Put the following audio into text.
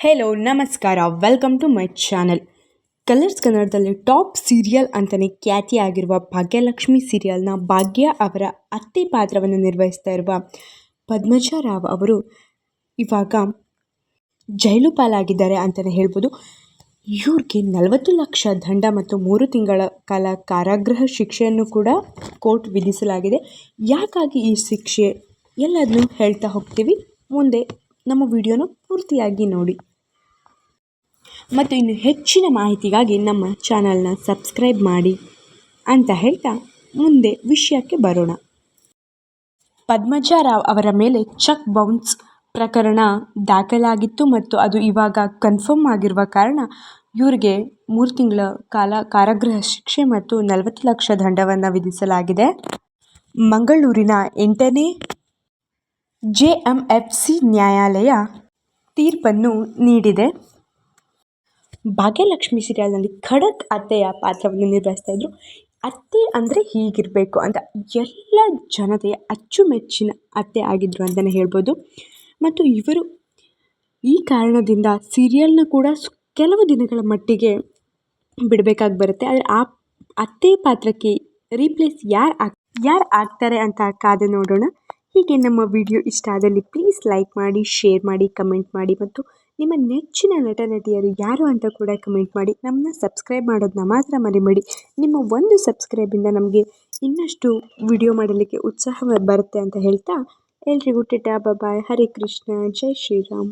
Hello ನಮಸ್ಕಾರ, welcome to my channel. Colors ಕನ್ನಡದಲ್ಲಿ top serial ಅಂತಲೇ ಖ್ಯಾತಿಯಾಗಿರುವ ಭಾಗ್ಯಲಕ್ಷ್ಮಿ ಸೀರಿಯಲ್ನ ಭಾಗ್ಯ ಅವರ ಅತ್ತೆ ಪಾತ್ರವನ್ನು ನಿರ್ವಹಿಸ್ತಾ ಇರುವ ಪದ್ಮಜ ರಾವ್ ಅವರು ಇವಾಗ ಜೈಲು ಪಾಲಾಗಿದ್ದಾರೆ ಅಂತಲೇ ಹೇಳ್ಬೋದು. ಇವ್ರಿಗೆ 40 ಲಕ್ಷ ದಂಡ ಮತ್ತು 3 ತಿಂಗಳ ಕಾಲ ಕಾರಾಗೃಹ ಶಿಕ್ಷೆಯನ್ನು ಕೂಡ ಕೋರ್ಟ್ ವಿಧಿಸಲಾಗಿದೆ. ಯಾಕಾಗಿ ಈ ಶಿಕ್ಷೆ ಎಲ್ಲದನ್ನೂ ಹೇಳ್ತಾ ಹೋಗ್ತೀವಿ, ಮುಂದೆ ನಮ್ಮ ವಿಡಿಯೋನ ಪೂರ್ತಿಯಾಗಿ ನೋಡಿ. ಮತ್ತು ಇನ್ನು ಹೆಚ್ಚಿನ ಮಾಹಿತಿಗಾಗಿ ನಮ್ಮ ಚಾನಲ್ನ ಸಬ್ಸ್ಕ್ರೈಬ್ ಮಾಡಿ ಅಂತ ಹೇಳ್ತಾ ಮುಂದೆ ವಿಷಯಕ್ಕೆ ಬರೋಣ. ಪದ್ಮಜ ರಾವ್ ಅವರ ಮೇಲೆ ಚೆಕ್ ಬೌನ್ಸ್ ಪ್ರಕರಣ ದಾಖಲಾಗಿತ್ತು ಮತ್ತು ಅದು ಇವಾಗ ಕನ್ಫರ್ಮ್ ಆಗಿರುವ ಕಾರಣ ಇವರಿಗೆ 3 ತಿಂಗಳ ಕಾಲ ಕಾರಾಗೃಹ ಶಿಕ್ಷೆ ಮತ್ತು 40 ಲಕ್ಷ ದಂಡವನ್ನು ವಿಧಿಸಲಾಗಿದೆ. ಮಂಗಳೂರಿನ 8ನೇ JMFC ನ್ಯಾಯಾಲಯ ತೀರ್ಪನ್ನು ನೀಡಿದೆ. ಭಾಗ್ಯಲಕ್ಷ್ಮಿ ಸೀರಿಯಲ್ನಲ್ಲಿ ಖಡಕ್ ಅತ್ತೆಯ ಪಾತ್ರವನ್ನು ನಿರ್ವಹಿಸ್ತಾ ಇದ್ರು. ಅತ್ತೆ ಅಂದರೆ ಹೀಗಿರಬೇಕು ಅಂತ ಎಲ್ಲ ಜನತೆಯ ಅಚ್ಚುಮೆಚ್ಚಿನ ಅತ್ತೆ ಆಗಿದ್ದರು ಅಂತಲೇ ಹೇಳ್ಬೋದು. ಮತ್ತು ಇವರು ಈ ಕಾರಣದಿಂದ ಸೀರಿಯಲ್ನ ಕೂಡ ಕೆಲವು ದಿನಗಳ ಮಟ್ಟಿಗೆ ಬಿಡಬೇಕಾಗಿ ಬರುತ್ತೆ. ಆದರೆ ಆ ಅತ್ತೆ ಪಾತ್ರಕ್ಕೆ ರೀಪ್ಲೇಸ್ ಯಾರು ಆಗ್ತಾರೆ ಅಂತ ಕಾದು ನೋಡೋಣ. ಹೀಗೆ ನಮ್ಮ ವಿಡಿಯೋ ಇಷ್ಟ ಆದಲ್ಲಿ ಪ್ಲೀಸ್ ಲೈಕ್ ಮಾಡಿ, ಶೇರ್ ಮಾಡಿ, ಕಮೆಂಟ್ ಮಾಡಿ ಮತ್ತು ನಿಮ್ಮ ನೆಚ್ಚಿನ ನಟ ನಟಿಯರು ಯಾರು ಅಂತ ಕೂಡ ಕಮೆಂಟ್ ಮಾಡಿ. ನಮ್ಮನ್ನ ಸಬ್ಸ್ಕ್ರೈಬ್ ಮಾಡೋದನ್ನ ಮಾತ್ರ ಮರಿಬೇಡಿ. ನಿಮ್ಮ ಒಂದು ಸಬ್ಸ್ಕ್ರೈಬಿಂದ ನಮಗೆ ಇನ್ನಷ್ಟು ವಿಡಿಯೋ ಮಾಡಲಿಕ್ಕೆ ಉತ್ಸಾಹ ಬರುತ್ತೆ ಅಂತ ಹೇಳ್ತಾ ಎಲ್ರಿಗೂ ಟಾಟಾ ಬಾಯ್, ಹರೇ ಕೃಷ್ಣ, ಜೈ ಶ್ರೀರಾಮ್.